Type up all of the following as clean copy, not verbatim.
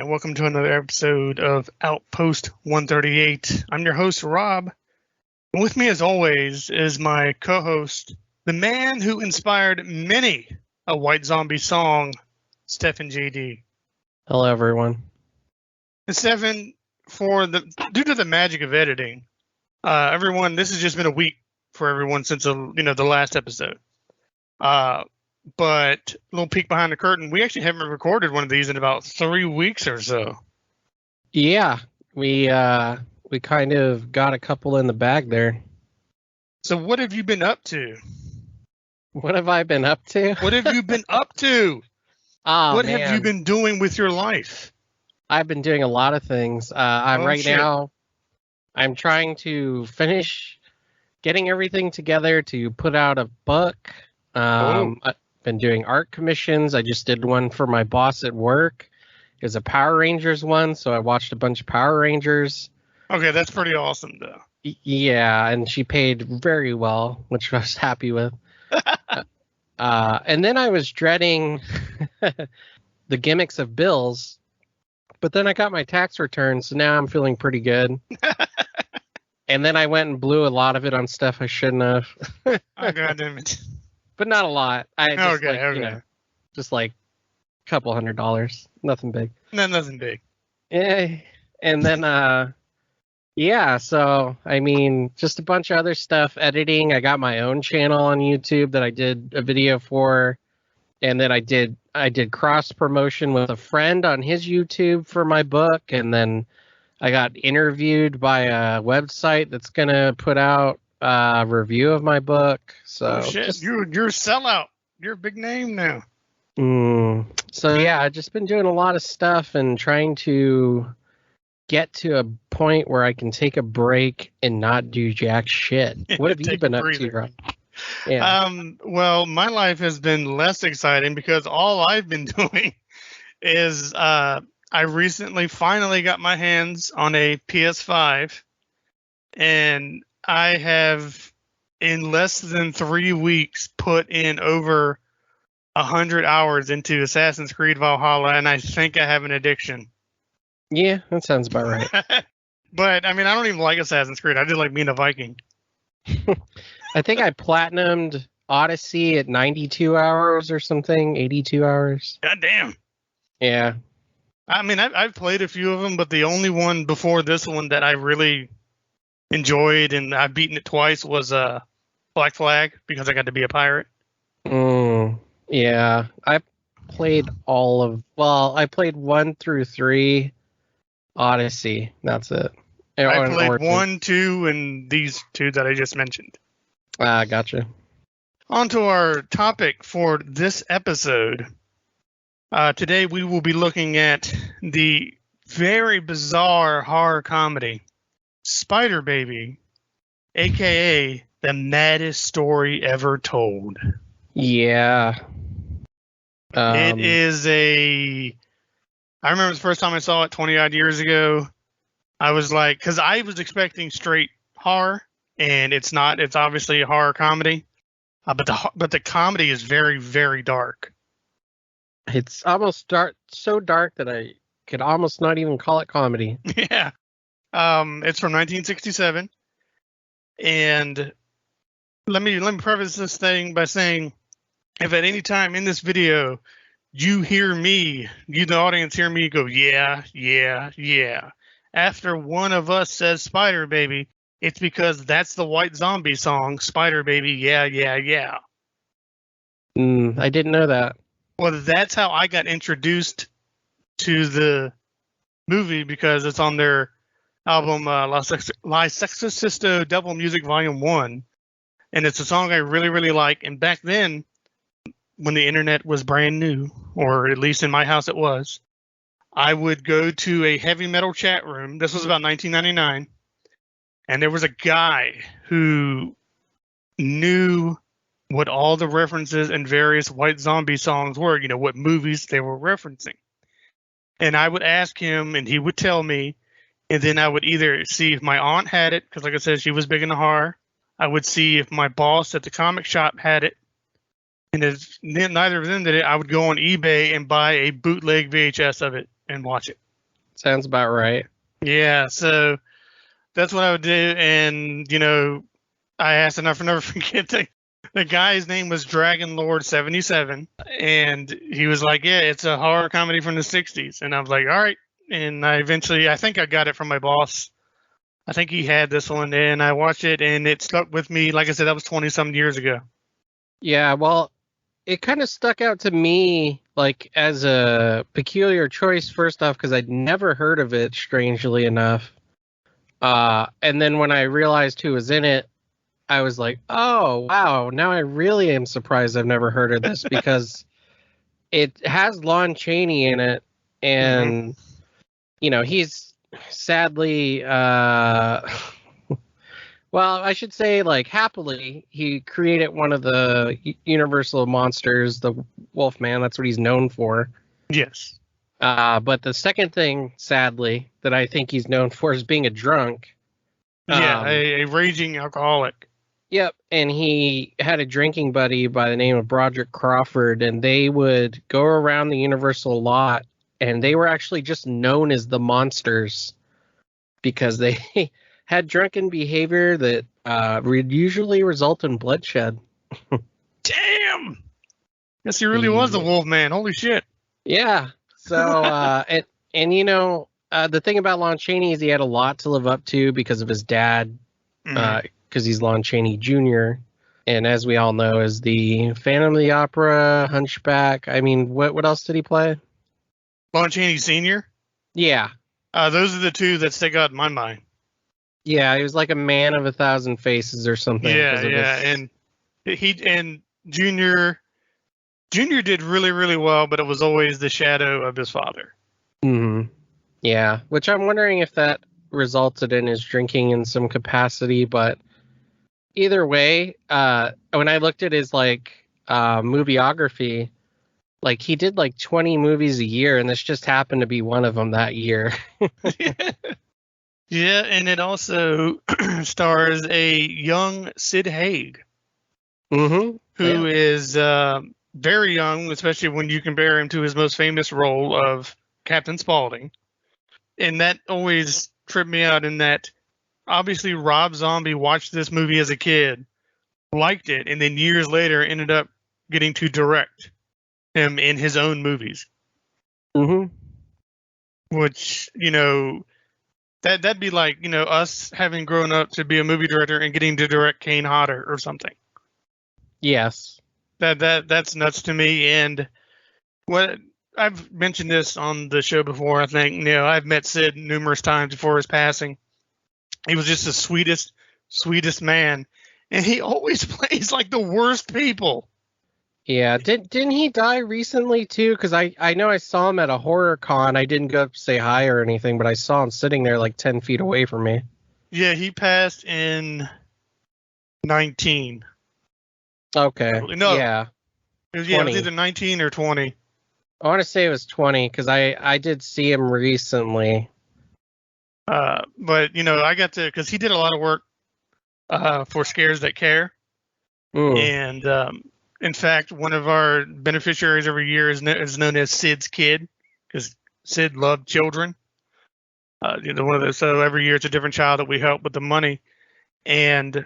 welcome to another episode of Outpost 138. I'm your host, Rob. And with me, as always, is my co-host, the man who inspired many a White Zombie song, Stefan JD. Hello, everyone. And Stefan, due to the magic of editing, everyone, this has just been a week for everyone since the last episode. But a little peek behind the curtain, we actually haven't recorded one of these in about 3 weeks or so. Yeah, we kind of got a couple in the bag there. So what have you been up to? What have I been up to? What have you been up to? Have you been doing with your life? I've been doing a lot of things. Now, I'm trying to finish getting everything together to put out a book. I've been doing art commissions. I just did one for my boss at work. It's a Power Rangers one, so I watched a bunch of Power Rangers. Okay, that's pretty awesome, though. Yeah, and she paid very well, which I was happy with. And then I was dreading the gimmicks of bills, but then I got my tax return, so now I'm feeling pretty good. And then I went and blew a lot of it on stuff I shouldn't have. Oh, God damn it. But not a lot. Just like a couple $100. Nothing big. Nothing big. Yeah. And then, so, I mean, just a bunch of other stuff, editing. I got my own channel on YouTube that I did a video for. And then I did cross promotion with a friend on his YouTube for my book. And then I got interviewed by a website that's going to put out a review of my book. So shit. You're a sellout. You're a big name now. So yeah, I've just been doing a lot of stuff and trying to get to a point where I can take a break and not do jack shit. What have you been up to, Rob? Yeah. Well, my life has been less exciting because all I've been doing is I recently finally got my hands on a PS5, and I have, in less than 3 weeks, put in over 100 hours into Assassin's Creed Valhalla, and I think I have an addiction. Yeah, that sounds about right. But, I mean, I don't even like Assassin's Creed. I just like being a Viking. I think I platinumed Odyssey at 92 hours or something, 82 hours. God damn. Yeah. I mean, I've played a few of them, but the only one before this one that I really enjoyed, and I've beaten it twice, was Black Flag, because I got to be a pirate. Yeah, I played I played 1 through 3 Odyssey. That's it. I played 1, 2, and these 2 that I just mentioned. Gotcha. On to our topic for this episode. Today we will be looking at the very bizarre horror comedy, Spider Baby, a.k.a. the maddest story ever told. Yeah. It is I remember the first time I saw it 20-odd years ago. I was like, because I was expecting straight horror, and it's not. It's obviously a horror comedy, but the comedy is very, very dark. It's almost dark, so dark that I could almost not even call it comedy. Yeah. It's from 1967, and let me preface this thing by saying, if at any time in this video you hear me, the audience hear me go, yeah, yeah, yeah, after one of us says Spider Baby, it's because that's the White Zombie song, Spider Baby, yeah, yeah, yeah. I didn't know that. Well, that's how I got introduced to the movie, because it's on their album La Sexorcisto Devil Music Volume 1. And it's a song I really, really like. And back then, when the internet was brand new, or at least in my house it was, I would go to a heavy metal chat room. This was about 1999. And there was a guy who knew what all the references and various White Zombie songs were, what movies they were referencing. And I would ask him, and he would tell me, and then I would either see if my aunt had it, because like I said, she was big into horror. I would see if my boss at the comic shop had it. And if neither of them did it, I would go on eBay and buy a bootleg VHS of it and watch it. Sounds about right. Yeah, so that's what I would do. And, I asked, and I'll never forget the guy's name was Dragon Lord 77. And he was like, yeah, it's a horror comedy from the 60s. And I was like, all right. And I think I got it from my boss. I think he had this one, and I watched it, and it stuck with me. Like I said, that was 20-some years ago. Yeah, well, it kind of stuck out to me like as a peculiar choice, first off, because I'd never heard of it, strangely enough. And then when I realized who was in it, I was like, oh, wow, now I really am surprised I've never heard of this because it has Lon Chaney in it. And, he's sadly, well, I should say, like, happily, he created one of the Universal monsters, the Wolfman. That's what he's known for. Yes. But the second thing, sadly, that I think he's known for is being a drunk. Yeah, a raging alcoholic. Yep, and he had a drinking buddy by the name of Broderick Crawford, and they would go around the Universal lot, and they were actually just known as the Monsters because they had drunken behavior that would usually result in bloodshed. Damn! Guess he really was the Wolfman. Holy shit. Yeah. So, the thing about Lon Chaney is he had a lot to live up to because of his dad, because he's Lon Chaney Jr., and as we all know, is the Phantom of the Opera, Hunchback. I mean, what else did he play? Lon Chaney Sr.? Yeah. Those are the two that stick out in my mind. Yeah, he was like a man of 1,000 faces or something. Yeah. And Junior did really, really well, but it was always the shadow of his father. Mm-hmm. Yeah, which I'm wondering if that resulted in his drinking in some capacity, but either way, when I looked at his movieography, like he did like 20 movies a year, and this just happened to be one of them that year. Yeah, and it also stars a young Sid Haig, who is very young, especially when you compare him to his most famous role of Captain Spaulding. And that always tripped me out in that obviously Rob Zombie watched this movie as a kid, liked it, and then years later ended up getting to direct him in his own movies. Mm-hmm. Which, that'd be like, us having grown up to be a movie director and getting to direct Kane Hodder or something. Yes. That's nuts to me. And what I've mentioned this on the show before, I think, I've met Sid numerous times before his passing. He was just the sweetest man. And he always plays like the worst people. Yeah, didn't he die recently too? Because I know I saw him at a horror con. I didn't go up to say hi or anything, but I saw him sitting there like 10 feet away from me. Yeah, he passed in 19. Okay. No. Yeah. It was either 19 or 20. I want to say it was 20 because I did see him recently. But I got to, because he did a lot of work for Scares That Care. And in fact, one of our beneficiaries every year is known as Sid's Kid, because Sid loved children. One of those. So every year it's a different child that we help with the money. And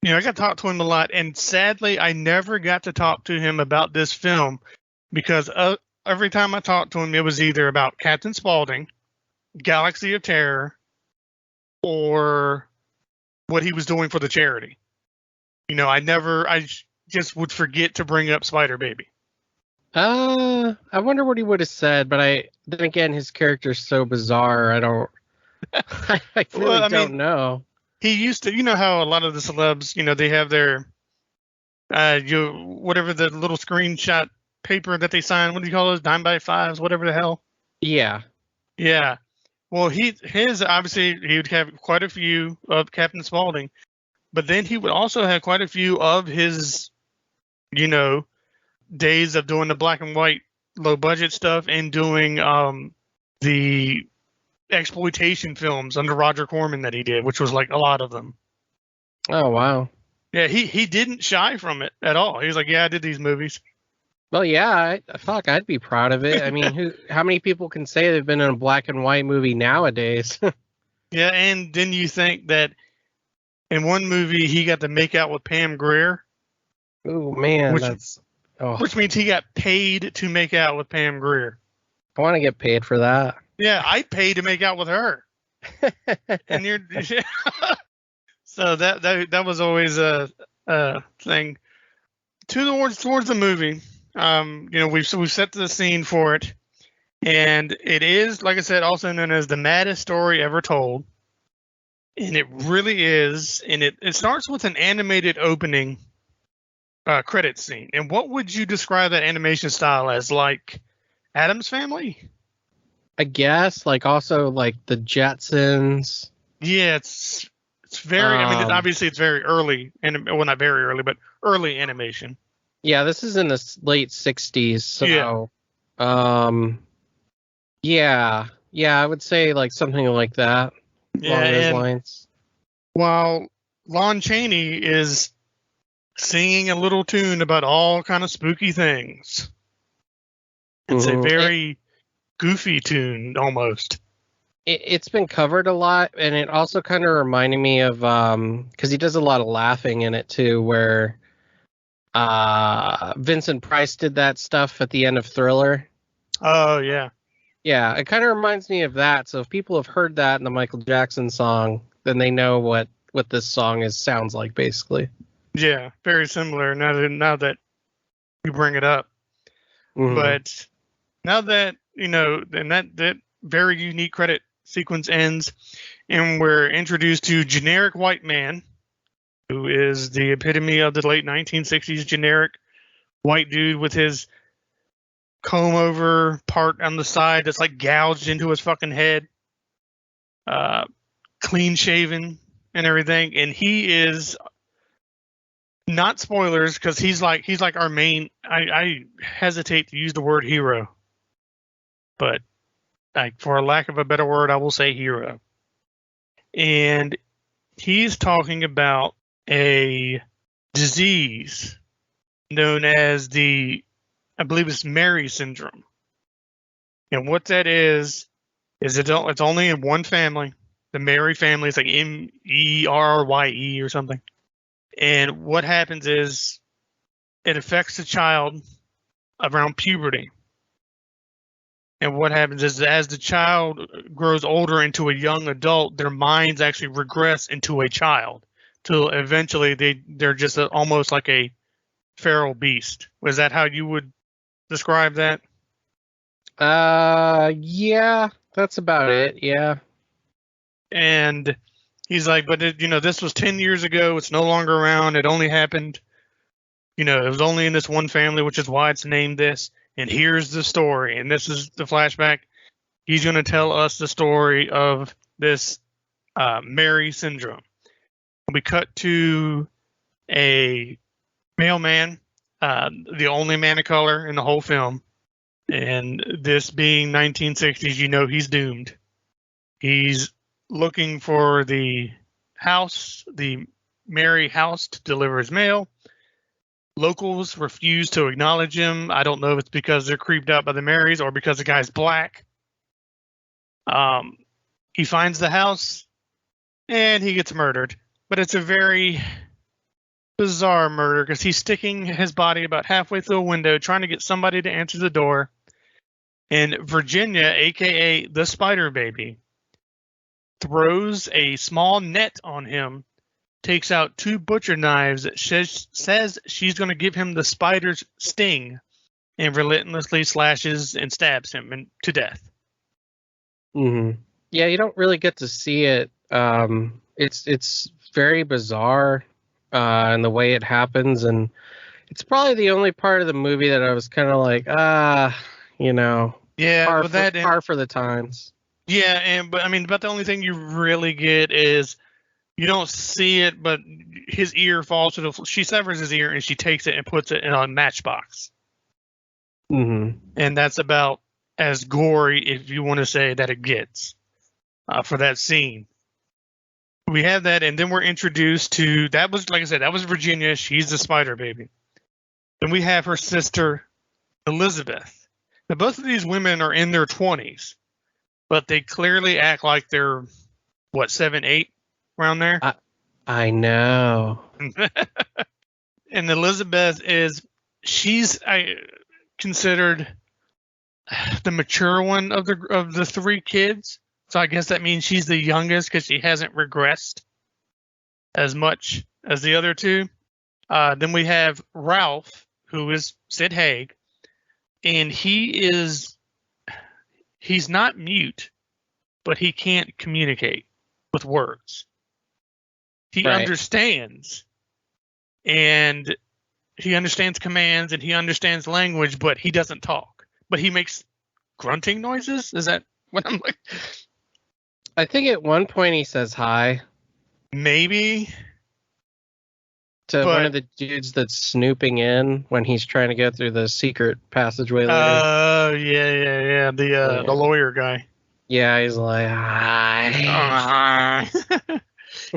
I got to talk to him a lot. And sadly, I never got to talk to him about this film because every time I talked to him, it was either about Captain Spaulding, Galaxy of Terror, or what he was doing for the charity. I just would forget to bring up Spider Baby. I wonder what he would have said, but then again, his character's so bizarre. I don't don't know. He used to, how a lot of the celebs, they have their, whatever the little screenshot paper that they sign. What do you call those? 9x5s, whatever the hell. Yeah. Yeah. Well, obviously he would have quite a few of Captain Spaulding, but then he would also have quite a few of his, days of doing the black and white low budget stuff and doing the exploitation films under Roger Corman that he did, which was like a lot of them. Oh, wow. Yeah, he didn't shy from it at all. He was like, yeah, I did these movies. Well, yeah, fuck, I'd be proud of it. I mean, how many people can say they've been in a black and white movie nowadays? Yeah, and didn't you think that in one movie he got to make out with Pam Grier, Oh man, which that's which means he got paid to make out with Pam Grier. I want to get paid for that. Yeah, I paid to make out with her, and you're so that was always a thing. Towards the movie, we've set the scene for it, and it is, like I said, also known as the maddest story ever told, and it really is, and it starts with an animated opening credit scene. And what would you describe that animation style as? Like Addams Family? I guess, like, also like the Jetsons. Yeah, it's very. I mean, obviously it's very early, and well, not very early, but early animation. Yeah, this is in the late '60s, so yeah, I would say like something like that, along those lines. While Lon Chaney is singing a little tune about all kind of spooky things, it's a very goofy tune almost. It's been covered a lot, and it also kind of reminded me of because he does a lot of laughing in it too, where Vincent Price did that stuff at the end of Thriller. Oh yeah, yeah, it kind of reminds me of that. So if people have heard that in the Michael Jackson song, then they know what this song sounds like, basically. Yeah, very similar. Now that you bring it up, but now that and that very unique credit sequence ends, and we're introduced to generic white man, who is the epitome of the late 1960s generic white dude with his comb over part on the side that's like gouged into his fucking head, clean shaven and everything, and he is not spoilers because he's like our main. I hesitate to use the word hero, but for a lack of a better word, I will say hero. And he's talking about a disease known as I believe it's Merrye Syndrome. And what that is it's only in one family. The Merrye family is like Merrye or something. And what happens is it affects the child around puberty. And what happens is as the child grows older into a young adult, their minds actually regress into a child till eventually they're just almost like a feral beast. Was that how you would describe that? Yeah, that's about it. Yeah. And he's like, but this was 10 years ago. It's no longer around. It only happened, it was only in this one family, which is why it's named this. And here's the story. And this is the flashback. He's going to tell us the story of this Merrye Syndrome. We cut to a mailman, the only man of color in the whole film. And this being 1960s, he's doomed. He's looking for the Merrye house to deliver his mail. Locals refuse to acknowledge him. I don't know if it's because they're creeped out by the Merryes or because the guy's black. He finds the house and he gets murdered. But it's a very bizarre murder because he's sticking his body about halfway through a window trying to get somebody to answer the door. And Virginia, a.k.a. the Spider Baby, throws a small net on him, takes out 2 butcher knives, says she's going to give him the spider's sting, and relentlessly slashes and stabs him to death. Mm-hmm. Yeah, you don't really get to see it. It's very bizarre in the way it happens, and it's probably the only part of the movie that I was kind of like, yeah, par for the times. Yeah, but the only thing you really get is you don't see it, but his ear falls to the floor. She severs his ear and she takes it and puts it in a matchbox. Mm-hmm. And that's about as gory, if you want to say, that it gets for that scene. We have that, and then we're introduced to, that was, like I said, that was Virginia. She's the Spider Baby. Then we have her sister, Elizabeth. Now, both of these women are in their 20s, but they clearly act like they're, what, 7, 8, around there? I know. And Elizabeth she's considered the mature one of the three kids. So I guess that means she's the youngest because she hasn't regressed as much as the other two. Then we have Ralph, who is Sid Haig, and he's not mute, but he can't communicate with words. He understands, and he understands commands, and he understands language, but he doesn't talk. But he makes grunting noises? Is that what I'm like? I think at one point he says hi. Maybe. To one of the dudes that's snooping in when he's trying to go through the secret passageway later. Oh, yeah. The lawyer guy. Yeah, he's like, hi.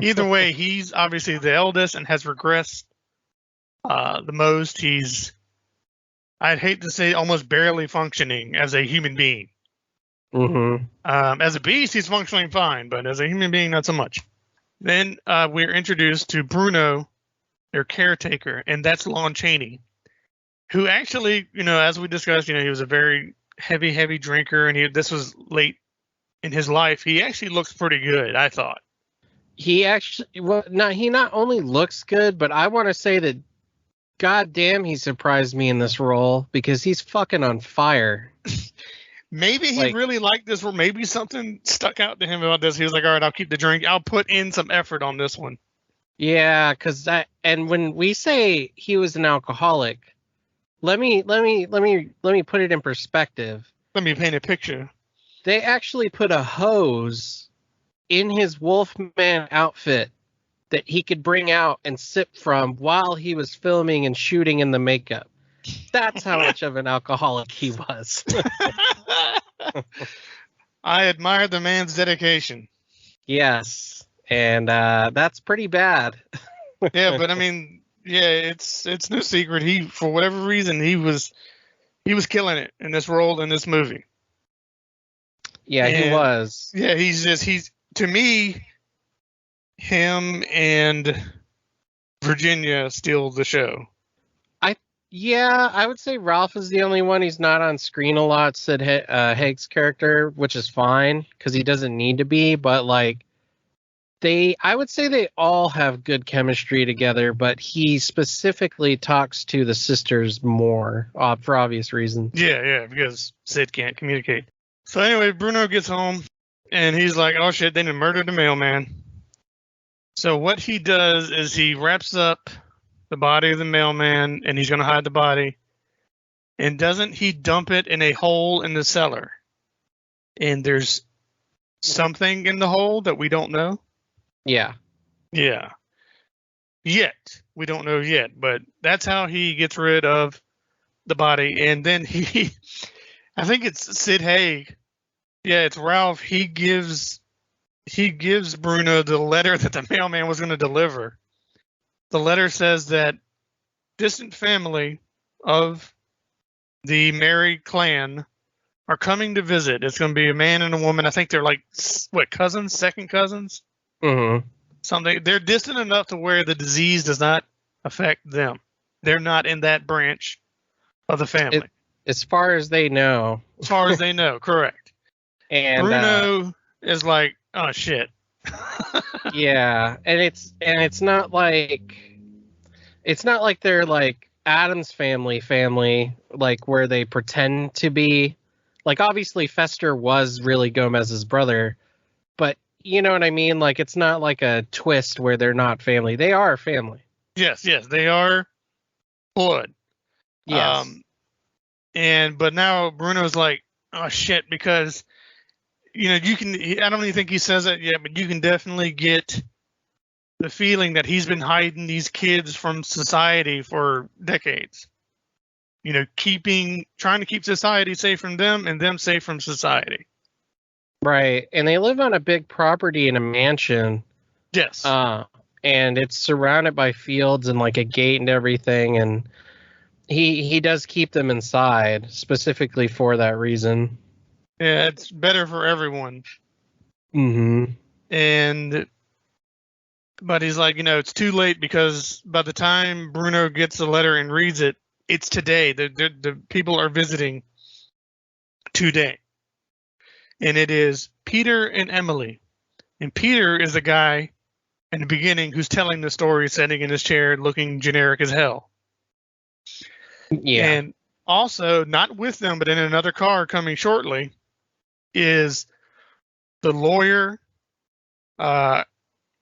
Either way, he's obviously the eldest and has regressed the most. He's, I'd hate to say, almost barely functioning as a human being. Mm-hmm. As a beast, he's functioning fine, but as a human being, not so much. Then we're introduced to Bruno, their caretaker, and that's Lon Chaney, who actually, as we discussed, he was a very heavy drinker, and this was late in his life. He actually looks pretty good, I thought. He not only looks good, but I want to say that, goddamn, he surprised me in this role because he's fucking on fire. Maybe he really liked this, or maybe something stuck out to him about this. He was like, all right, I'll keep the drink. I'll put in some effort on this one. Yeah, and when we say he was an alcoholic, let me put it in perspective. Let me paint a picture. They actually put a hose in his Wolfman outfit that he could bring out and sip from while he was filming and shooting in the makeup. That's how much of an alcoholic he was. I admire the man's dedication. Yes, and that's pretty bad. Yeah, but I mean, it's no secret. He, for whatever reason, he was killing it in this role in this movie. Yeah, he was. Yeah, he's to me, him and Virginia steal the show. I would say Ralph is the only one he's not on screen a lot. Sid Haig's character, which is fine because he doesn't need to be. But I would say they all have good chemistry together. But he specifically talks to the sisters more for obvious reasons. Yeah, because Sid can't communicate. So anyway, Bruno gets home and he's like, "Oh shit, they done murdered the mailman." So what he does is he wraps up the body of the mailman, and he's going to hide the body. And doesn't he dump it in a hole in the cellar? And there's something in the hole that we don't know? Yeah. Yeah. Yet. We don't know yet, but that's how he gets rid of the body. And then I think it's Sid Haig. Yeah, it's Ralph. He gives Bruno the letter that the mailman was going to deliver. The letter says that distant family of the Merrye clan are coming to visit. It's going to be a man and a woman. I think they're like, what, cousins, second cousins? Mm-hmm. Something. They're distant enough to where the disease does not affect them. They're not in that branch of the family. As far as they know. As far as they know, correct. And Bruno is like, oh shit. Yeah, and it's not like they're like Addams family like where they pretend to be. Like obviously Fester was really Gomez's brother, but you know what I mean? Like it's not like a twist where they're not family. They are family. Yes, they are blood. Yes. But now Bruno's like, oh shit, because you can, I don't even think he says that yet, but you can definitely get the feeling that he's been hiding these kids from society for decades. Trying to keep society safe from them and them safe from society. Right. And they live on a big property in a mansion. Yes. And it's surrounded by fields and like a gate and everything. And He does keep them inside specifically for that reason. Yeah, it's better for everyone. Mm-hmm. But he's like, it's too late because by the time Bruno gets the letter and reads it, it's today. The people are visiting today. And it is Peter and Emily. And Peter is the guy in the beginning who's telling the story, sitting in his chair, looking generic as hell. Yeah. And also, not with them, but in another car coming shortly, is the lawyer.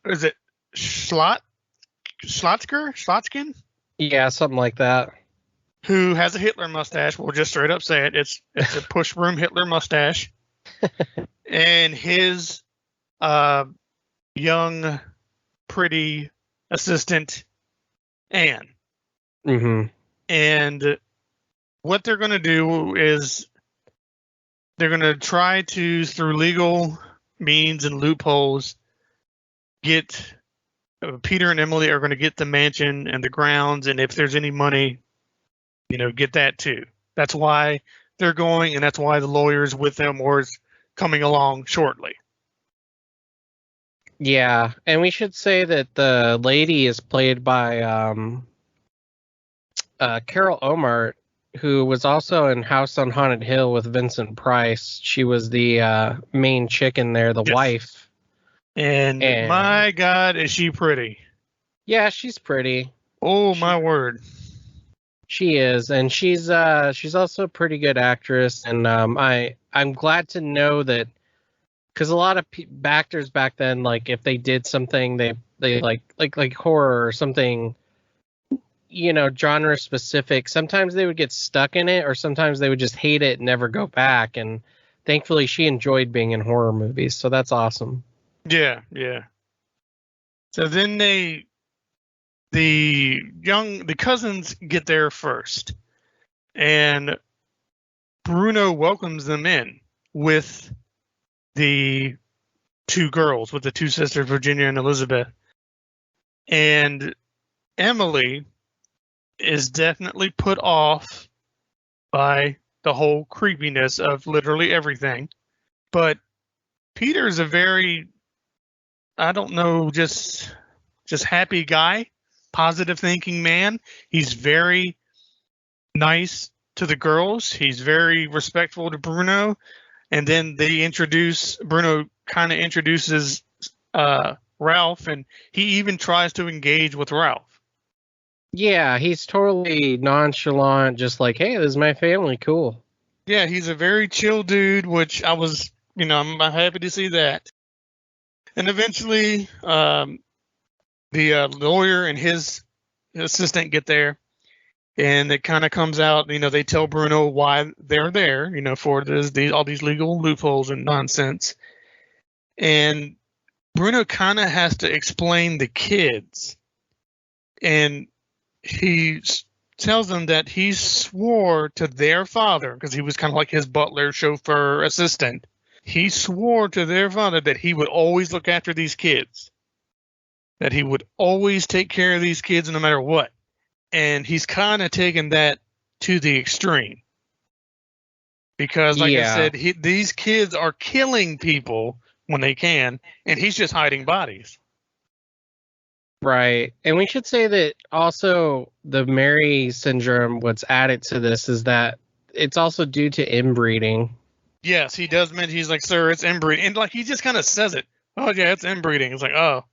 Is it Schlotzkin? Yeah, something like that. Who has a Hitler mustache? We'll just straight up say it. It's a push broom Hitler mustache. And his young, pretty assistant, Anne. Mm-hmm. And what they're going to do is they're going to try to, through legal means and loopholes, get Peter and Emily are going to get the mansion and the grounds, and if there's any money, get that too. That's why they're going, and that's why the lawyer's with them or is coming along shortly. Yeah, and we should say that the lady is played by Carol Omart, who was also in House on Haunted Hill with Vincent Price. She was the main chick in there, the wife. And my God, is she pretty? Yeah, she's pretty. Oh, my word. She is, and she's also a pretty good actress, and I'm glad to know that, because a lot of actors back then, like if they did something, they like horror or something, genre specific, sometimes they would get stuck in it, or sometimes they would just hate it and never go back. And thankfully, she enjoyed being in horror movies, so that's awesome. Yeah. So then the cousins get there first, and Bruno welcomes them in with the two girls, with the two sisters, Virginia and Elizabeth. And Emily is definitely put off by the whole creepiness of literally everything. But Peter's a very, I don't know, just happy guy, positive thinking man. He's very nice to the girls. He's very respectful to Bruno. And then Bruno kind of introduces Ralph, and he even tries to engage with Ralph. Yeah, he's totally nonchalant, just like, hey, this is my family, cool. Yeah, he's a very chill dude, which I'm happy to see that. And eventually, the lawyer and his assistant get there, and it kind of comes out, they tell Bruno why they're there, for all these legal loopholes and nonsense. And Bruno kind of has to explain the kids. And he tells them that he swore to their father, because he was kind of like his butler, chauffeur, assistant. He swore to their father that he would always look after these kids, that he would always take care of these kids no matter what. And he's kind of taken that to the extreme, because, like I said, these kids are killing people when they can, and he's just hiding bodies. Right. And we should say that also the Merrye Syndrome, what's added to this is that it's also due to inbreeding. Yes, he does mention, he's like, sir, it's inbreeding. And he just kind of says it. Oh, yeah, it's inbreeding. It's like, oh,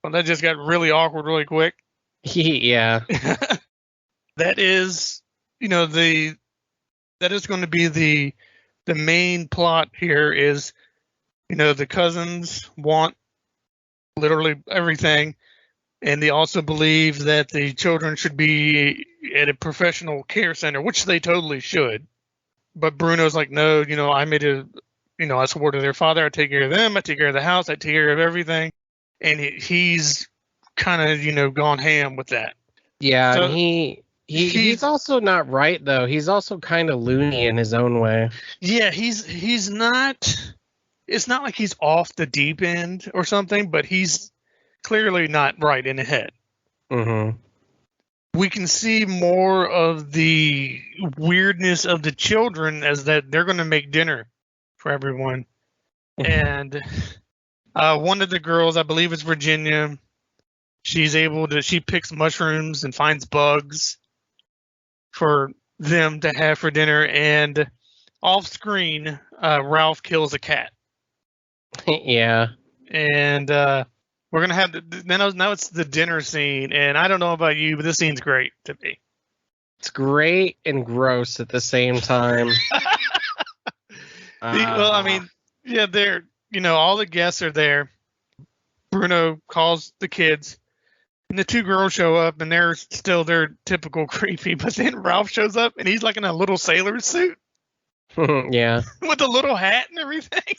well, that just got really awkward really quick. Yeah. That is, that is going to be the main plot here is, the cousins want literally everything. And they also believe that the children should be at a professional care center, which they totally should. But Bruno's like, no, I I swore to their father, I take care of them, I take care of the house, I take care of everything. And he's kind of, gone ham with that. Yeah, so, and he's also not right, though. He's also kind of loony in his own way. Yeah, he's not, it's not like he's off the deep end or something, but he's clearly not right in the head. Mm-hmm. we can see more of the weirdness of the children as that they're going to make dinner for everyone. And one of the girls, I believe it's Virginia, she picks mushrooms and finds bugs for them to have for dinner. And off screen, Ralph kills a cat. Yeah. And we're going to have now it's the dinner scene. And I don't know about you, but this scene's great to me. It's great and gross at the same time. Well, I mean, yeah, they're, all the guests are there. Bruno calls the kids, and the two girls show up, and they're still their typical creepy. But then Ralph shows up, and he's like in a little sailor suit. Yeah. With a little hat and everything.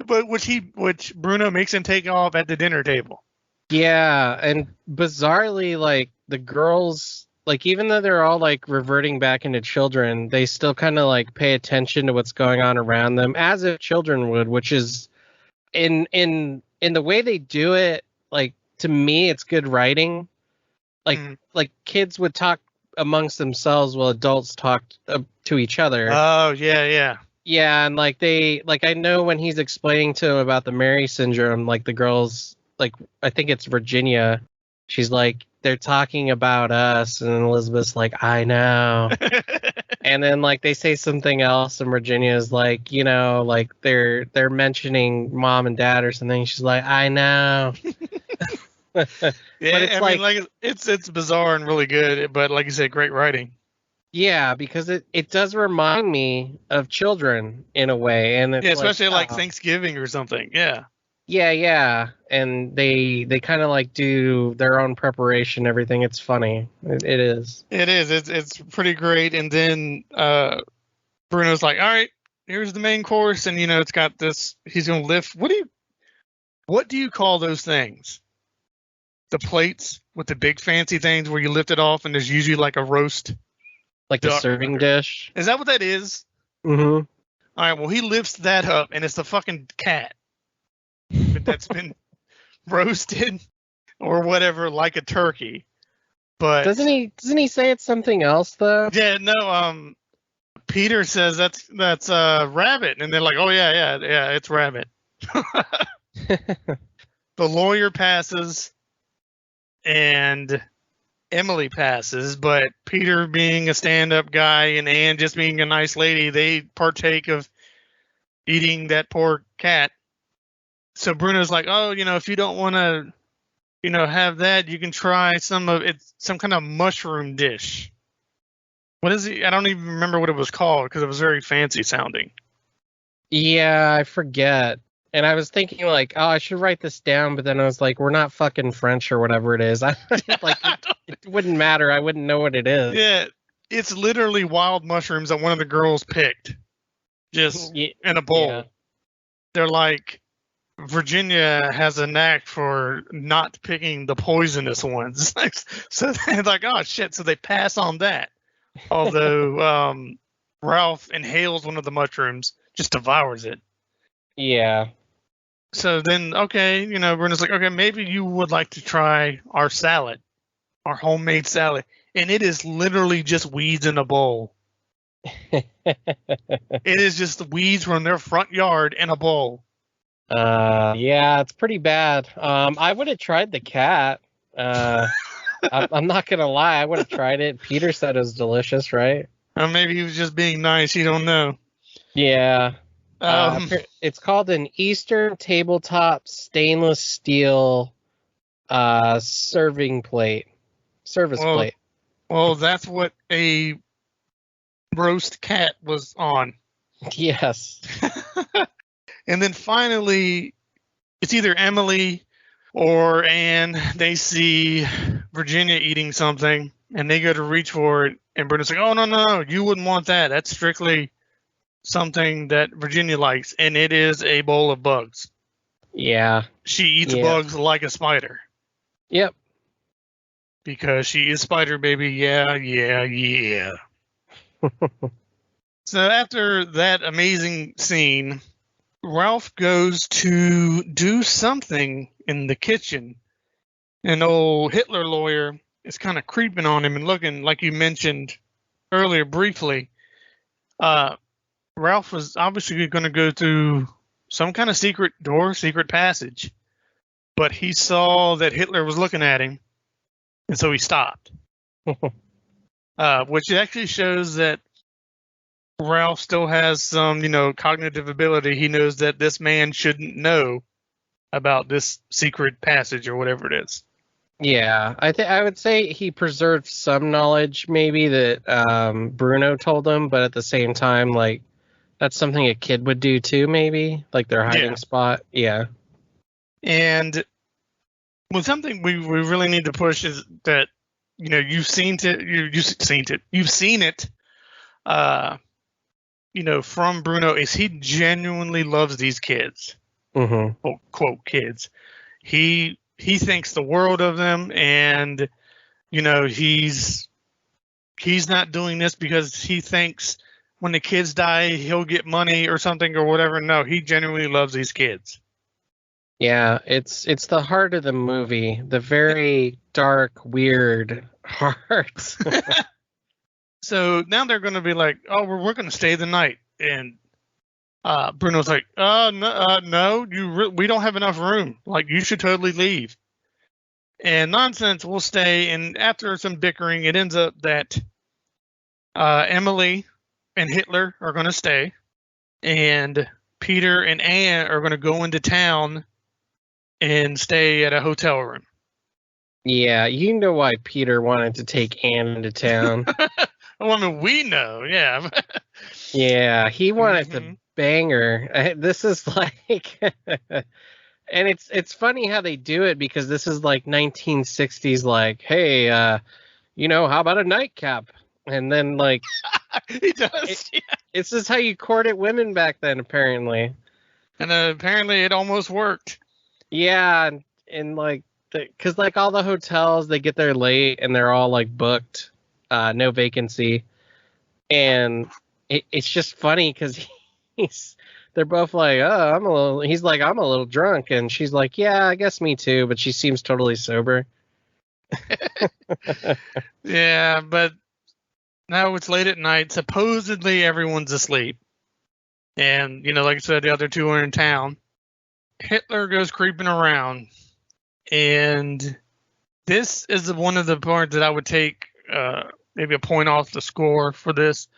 But which Bruno makes him take off at the dinner table. Yeah, and bizarrely, like, the girls, like, even though they're all like reverting back into children, they still kind of like pay attention to what's going on around them as if children would, which is in the way they do it. Like, to me, it's good writing. Like kids would talk amongst themselves while adults talk to each other. Oh yeah. Yeah, and like I know when he's explaining to him about the Merrye Syndrome, like the girls, like I think it's Virginia, she's like, they're talking about us, and Elizabeth's like, I know. And then like they say something else, and Virginia's like, like they're mentioning mom and dad or something. She's like, I know. Yeah, but it's mean, it's bizarre and really good, but like you said, great writing. Yeah, because it does remind me of children in a way, and it's especially like Thanksgiving or something. Yeah. Yeah, and they kind of like do their own preparation, everything. It's funny. It is. It is. It's pretty great. And then Bruno's like, all right, here's the main course, and it's got this. He's gonna lift. What do you call those things? The plates with the big fancy things where you lift it off, and there's usually like a roast. Like a serving dish? Is that what that is? Mm-hmm. All right, well, he lifts that up, and it's the fucking cat that's been roasted or whatever, like a turkey. But doesn't he say it's something else, though? Yeah, no, Peter says that's rabbit, and they're like, oh, yeah, it's rabbit. The lawyer passes, and Emily passes, but Peter, being a stand-up guy, and Anne just being a nice lady, they partake of eating that poor cat. So Bruno's like, oh, if you don't want to, have that, you can try some kind of mushroom dish. What is it? I don't even remember what it was called because it was very fancy sounding. Yeah, I forget. And I was thinking like, oh, I should write this down, but then I was like, we're not fucking French or whatever it is. It wouldn't matter. I wouldn't know what it is. Yeah, it's literally wild mushrooms that one of the girls picked, just in a bowl. Yeah. They're like, Virginia has a knack for not picking the poisonous ones. So they're like, oh shit, so they pass on that. Although Ralph inhales one of the mushrooms, just devours it. Yeah. So then, okay, Bruno's like, okay, maybe you would like to try our salad, our homemade salad. And it is literally just weeds in a bowl. It is just the weeds from their front yard in a bowl. Yeah, it's pretty bad. I would have tried the cat. I'm not going to lie. I would have tried it. Peter said it was delicious, right? Maybe he was just being nice. You don't know. Yeah. It's called an Eastern tabletop stainless steel serving plate. Service plate. Well, that's what a roast cat was on. Yes. And then finally, it's either Emily or Anne. They see Virginia eating something, and they go to reach for it. And Bruno's like, oh, no, you wouldn't want that. That's strictly something that Virginia likes, and it is a bowl of bugs. Yeah. She eats bugs like a spider. Yep. Because she is Spider Baby. Yeah. So after that amazing scene, Ralph goes to do something in the kitchen. An old Hitler lawyer is kind of creeping on him and looking, like you mentioned earlier briefly. Ralph was obviously going to go through some kind of secret door, secret passage, but he saw that Hitler was looking at him, and so he stopped. Which actually shows that Ralph still has some, cognitive ability. He knows that this man shouldn't know about this secret passage or whatever it is. Yeah, I would say he preserved some knowledge, maybe that Bruno told him, but at the same time, like that's something a kid would do too, maybe like their hiding spot. Yeah. And something we really need to push is that you've seen it. From Bruno is he genuinely loves these kids. Mm-hmm. Quote kids. He thinks the world of them, and he's not doing this because he thinks when the kids die he'll get money or something or whatever. No, he genuinely loves these kids. Yeah, it's the heart of the movie, the very dark, weird heart. So now they're going to be like, oh, we're going to stay the night, and Bruno's like, no, we don't have enough room. Like, you should totally leave. And nonsense, we'll stay. And after some bickering, it ends up that Emily and Hitler are going to stay, and Peter and Anne are going to go into town and stay at a hotel room. Yeah, you know why Peter wanted to take Anne into town. Well, I mean, we know, yeah. Yeah, he wanted to bang her. This is like, and it's funny how they do it because this is like 1960s, like, hey, how about a nightcap? And then like, he does. It's just how you courted women back then, apparently. And apparently it almost worked. Yeah, and like, because like all the hotels, they get there late and they're all like booked. No vacancy, and it's just funny because they're both like, oh, he's like, I'm a little drunk, and she's like, yeah, I guess me too, but she seems totally sober. Yeah, but now it's late at night. Supposedly everyone's asleep, and like I said, the other two are in town. Hitler goes creeping around, and this is one of the parts that I would take maybe a point off the score for this.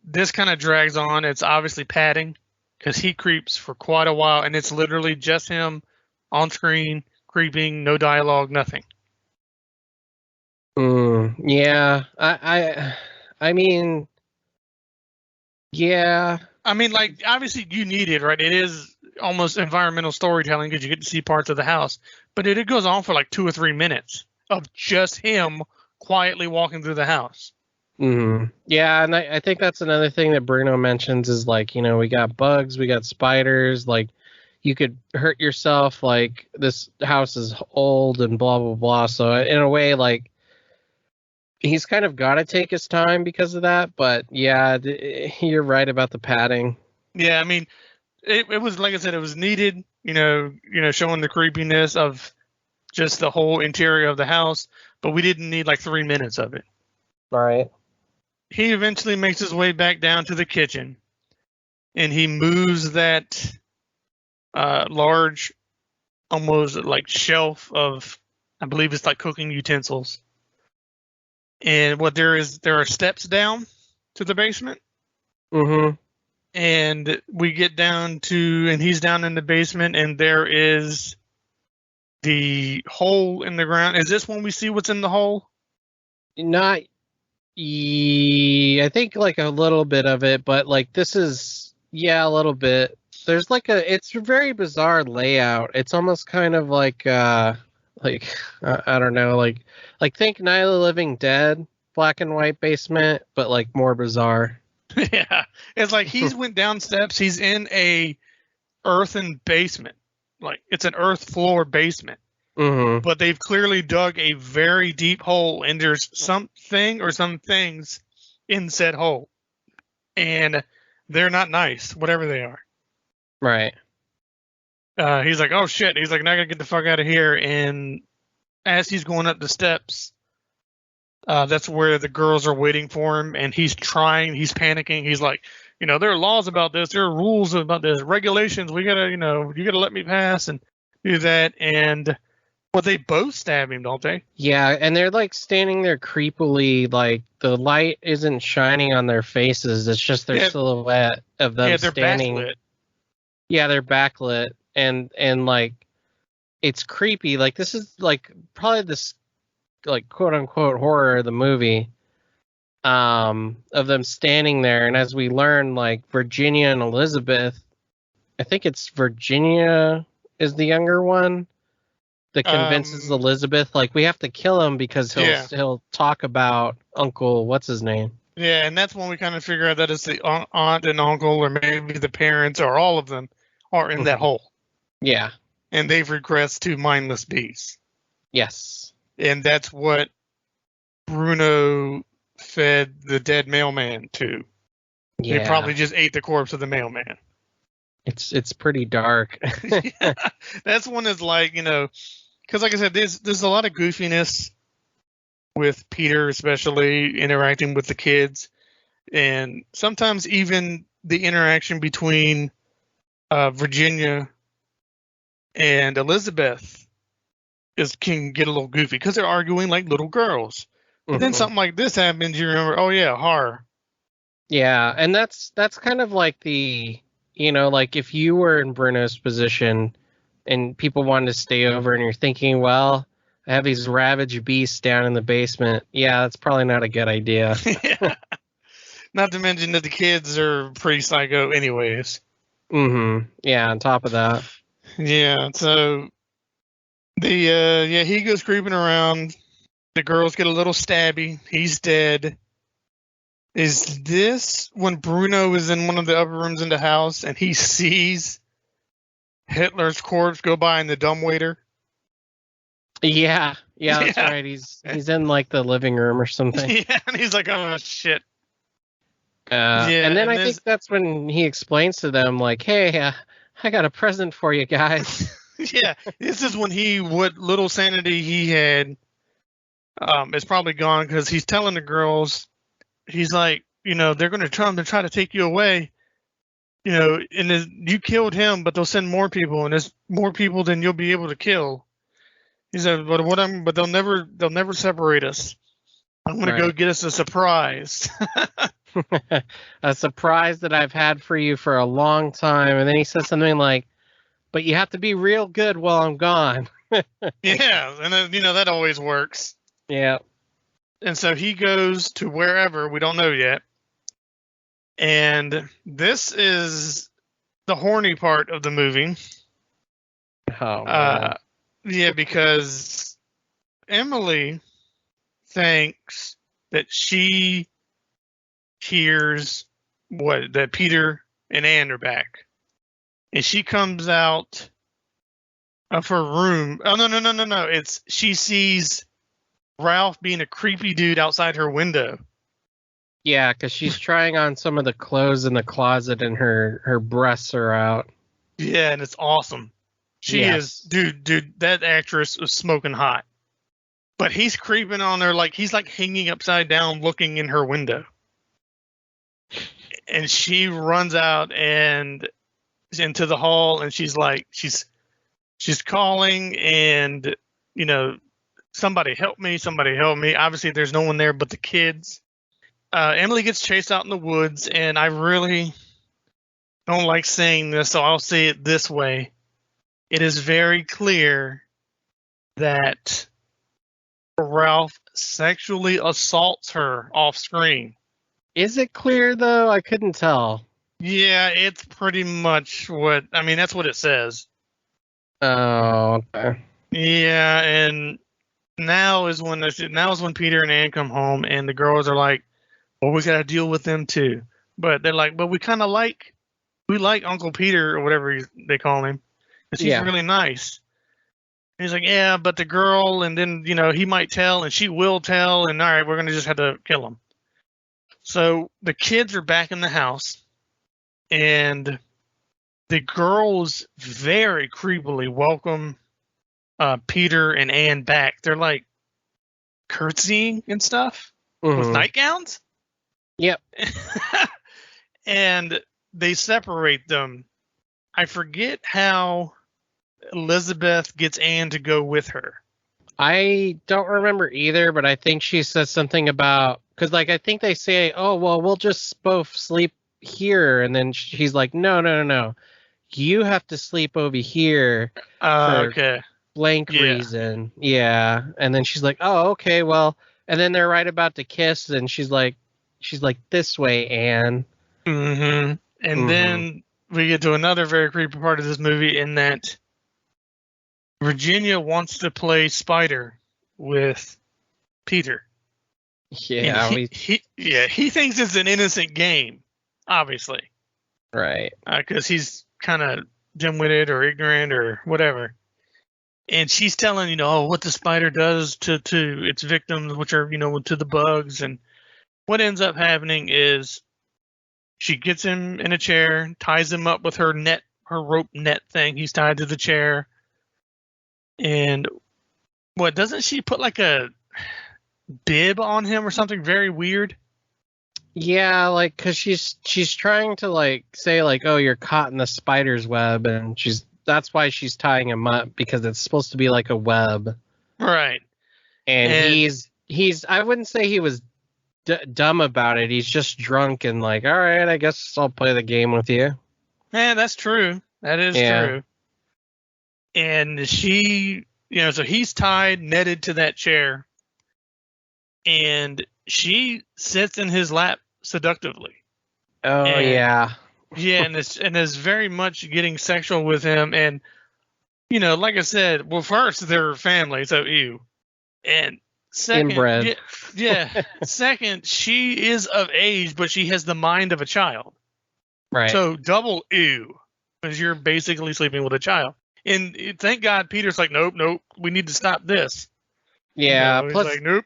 This kind of drags on. It's obviously padding because he creeps for quite a while, and it's literally just him on screen creeping, no dialogue, nothing. Yeah, I mean, yeah. I mean, like, obviously you need it, right? It is almost environmental storytelling because you get to see parts of the house, but it goes on for like 2 or 3 minutes of just him quietly walking through the house. Mm-hmm. Yeah, and I think that's another thing that Bruno mentions is like, we got bugs, we got spiders, like you could hurt yourself, like this house is old and blah, blah, blah. So in a way, like he's kind of got to take his time because of that. But yeah, you're right about the padding. Yeah, I mean, it was, like I said, it was needed, showing the creepiness of just the whole interior of the house, but we didn't need like 3 minutes of it. All right. He eventually makes his way back down to the kitchen, and he moves that large, almost like shelf of, I believe it's like cooking utensils. And there are steps down to the basement. Mm-hmm. And we get down to, and he's down in the basement, and there is the hole in the ground. Is this when we see what's in the hole? Not. I think like a little bit of it, but like this is, yeah, a little bit. There's like it's a very bizarre layout. It's almost kind of like I don't know, like think Night of the Living Dead, black and white basement, but like more bizarre. Yeah, it's like he's went down steps. He's in a earthen basement, like it's an earth floor basement. Mm-hmm. But they've clearly dug a very deep hole, and there's something or some things in said hole, and they're not nice, whatever they are. Right. He's like, oh shit. He's like, now I gotta get the fuck out of here. And as he's going up the steps, That's where the girls are waiting for him, and he's panicking. He's like, there are laws about this, there are rules about this, regulations. We gotta, you gotta let me pass and do that. And well, they both stab him, don't they? Yeah, and they're like standing there creepily, like the light isn't shining on their faces. It's just their silhouette of them they're standing. Backlit. Yeah, they're backlit, and like it's creepy. Like this is like probably this like quote unquote horror of the movie. Of them standing there, and as we learn, like Virginia and Elizabeth, I think it's Virginia is the younger one that convinces Elizabeth, like, we have to kill him because he'll talk about Uncle what's his name. Yeah, and that's when we kind of figure out that it's the aunt and uncle, or maybe the parents, or all of them are in that hole. Yeah, and they've regressed to mindless beasts. Yes, and that's what Bruno fed the dead mailman to. Yeah. They probably just ate the corpse of the mailman. It's pretty dark. Yeah, that's one that's like, because like I said, there's a lot of goofiness with Peter, especially interacting with the kids, and sometimes even the interaction between Virginia and Elizabeth can get a little goofy because they're arguing like little girls. But then something like this happens, you remember, oh yeah, horror. Yeah, and that's kind of like the, like if you were in Bruno's position and people wanted to stay over and you're thinking, well, I have these ravaged beasts down in the basement. Yeah, that's probably not a good idea. Yeah. Not to mention that the kids are pretty psycho anyways. Yeah, on top of that. Yeah, so he goes creeping around. The girls get a little stabby. He's dead. Is this when Bruno is in one of the upper rooms in the house and he sees Hitler's corpse go by in the dumbwaiter? Yeah, that's right. He's in like the living room or something. Yeah, and he's like, oh shit. And then I think that's when he explains to them, like, hey, I got a present for you guys. Yeah, this is when what little sanity he had is probably gone, because he's telling the girls, he's like, they're going to try to take you away, and you killed him, but they'll send more people, and there's more people than you'll be able to kill. He said, but they'll never separate us. I'm going to go get us a surprise. A surprise that I've had for you for a long time. And then he says something like, but you have to be real good while I'm gone. Yeah, and then, that always works. Yeah. And so he goes to wherever, we don't know yet. And this is the horny part of the movie. Oh, man. Yeah, because Emily thinks that she hears that Peter and Anne are back. And she comes out of her room. Oh, no. She sees Ralph being a creepy dude outside her window. Yeah, because she's trying on some of the clothes in the closet and her breasts are out. Yeah, and it's awesome. She is, dude, that actress was smoking hot. But he's creeping on her, like he's like hanging upside down looking in her window. And she runs out and into the hall, and she's like, she's calling, and somebody help me. Obviously there's no one there but the kids. Emily gets chased out in the woods, and I really don't like saying this, so I'll say it this way. It is very clear that Ralph sexually assaults her off screen. Is it clear though? I couldn't tell. Yeah, it's pretty much that's what it says. Oh, okay. Yeah, and now is when Peter and Anne come home, and the girls are like, well, we got to deal with them too. But they're like, but we kind of like Uncle Peter, or whatever they call him, because he's really nice. And he's like, yeah, but the girl, and then, he might tell, and she will tell, and all right, we're going to just have to kill him. So the kids are back in the house, and the girls very creepily welcome Peter and Anne back. They're like curtsying and stuff with Mhm. nightgowns. Yep. And they separate them. I forget how Elizabeth gets Anne to go with her. I don't remember either, but I think she says something about, because like I think they say, oh well, we'll just both sleep here, and then she's like, no, no, no, no, you have to sleep over here for Okay. blank Yeah. reason. Yeah, and then she's like, oh okay, well, and then they're right about to kiss, and she's like, this way, Anne. Mm-hmm. And then we get to another very creepy part of this movie in that Virginia wants to play Spider with Peter. Yeah, And he thinks it's an innocent game, obviously, right. because he's kind of dim-witted or ignorant or whatever. And she's telling what the spider does to its victims, which are to the bugs. And what ends up happening is she gets him in a chair, ties him up with her rope net thing. He's tied to the chair. And what, doesn't she put like a bib on him or something very weird? Yeah, like, cause she's trying to like say like, oh, you're caught in the spider's web, and that's why she's tying him up, because it's supposed to be like a web. Right. And he's I wouldn't say he was dumb about it. He's just drunk and like, all right, I guess I'll play the game with you. Yeah, that's true. That is true. And she, so he's tied, netted to that chair, and she sits in his lap seductively. Oh, yeah. Yeah, and is very much getting sexual with him. And, like I said, well, first, they're family, so ew. And second, inbred. Yeah. Second, she is of age, but she has the mind of a child. Right. So double ew, because you're basically sleeping with a child. And thank God Peter's like, nope, we need to stop this. Yeah. He's Plus, like, nope.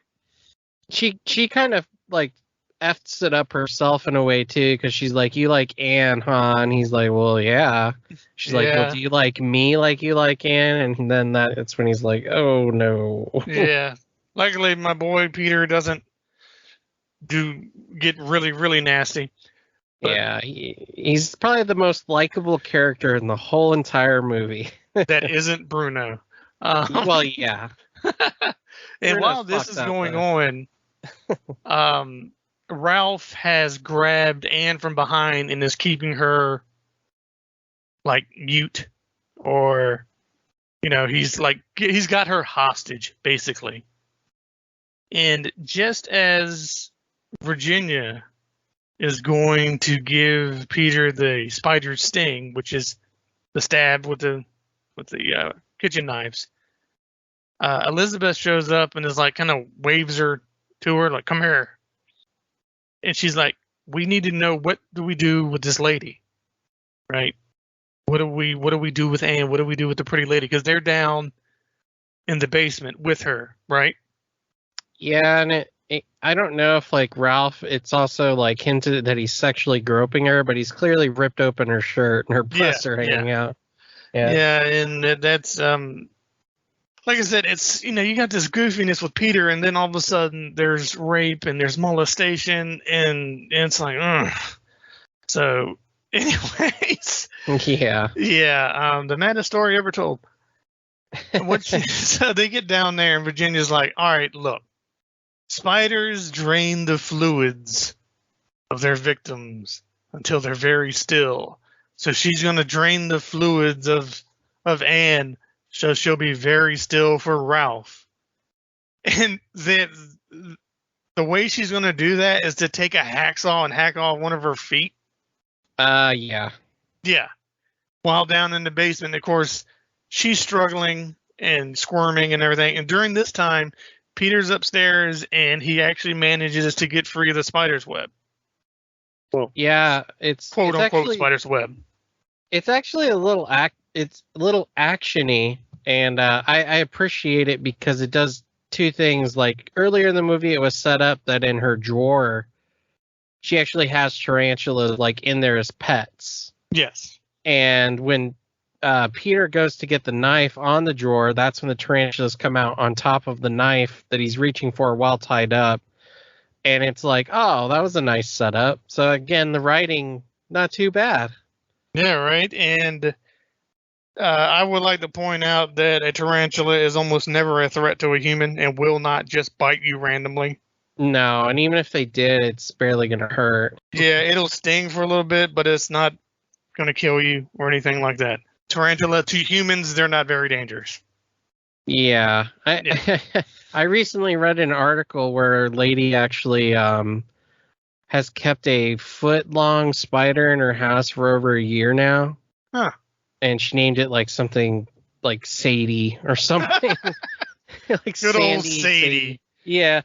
She kind of like f's it up herself in a way too, because she's like, you like Anne, huh? And he's like, well, yeah. She's like, well, do you like me like you like Anne? And then that's when he's like, oh no. Yeah. Luckily, my boy Peter doesn't get really, really nasty. But yeah, he's probably the most likable character in the whole entire movie. That isn't Bruno. Well, yeah. And while this is going on, Ralph has grabbed Anne from behind and is keeping her like mute, or he's got her hostage basically. And just as Virginia is going to give Peter the spider sting, which is the stab with the kitchen knives, Elizabeth shows up and is like, kind of waves her to her, like, come here. And she's like, we need to know, what do we do with this lady, right? What do we do with Anne? What do we do with the pretty lady? Because they're down in the basement with her, right? Yeah, and I don't know if like Ralph, it's also like hinted that he's sexually groping her, but he's clearly ripped open her shirt and her breasts are hanging out. Yeah, and that's like I said, it's you got this goofiness with Peter, and then all of a sudden there's rape and there's molestation, and it's like, ugh. So, anyways, yeah, the maddest story ever told. So they get down there, and Virginia's like, all right, look, spiders drain the fluids of their victims until they're very still. So she's going to drain the fluids of Anne, so she'll be very still for Ralph. And the way she's going to do that is to take a hacksaw and hack off one of her feet. Yeah. Yeah. While down in the basement, of course, she's struggling and squirming and everything. And during this time, Peter's upstairs, and he actually manages to get free of the spider's web. Well, yeah, it's quote unquote actually, spider's web. It's actually a little actiony, and I appreciate it because it does two things. Like earlier in the movie, it was set up that in her drawer, she actually has tarantulas like in there as pets. Yes. And when Peter goes to get the knife on the drawer. That's when the tarantulas come out on top of the knife that he's reaching for while tied up. And it's like, oh, that was a nice setup. So again, the writing, not too bad. Yeah, right. And I would like to point out that a tarantula is almost never a threat to a human and will not just bite you randomly. No, and even if they did, it's barely going to hurt. Yeah, it'll sting for a little bit, but it's not going to kill you or anything like that. Tarantula to humans, they're not very dangerous. Yeah. I recently read an article where a lady actually has kept a foot-long spider in her house for over a year now. Huh. And she named it like something like Sadie or something. Like good old Sadie. Yeah.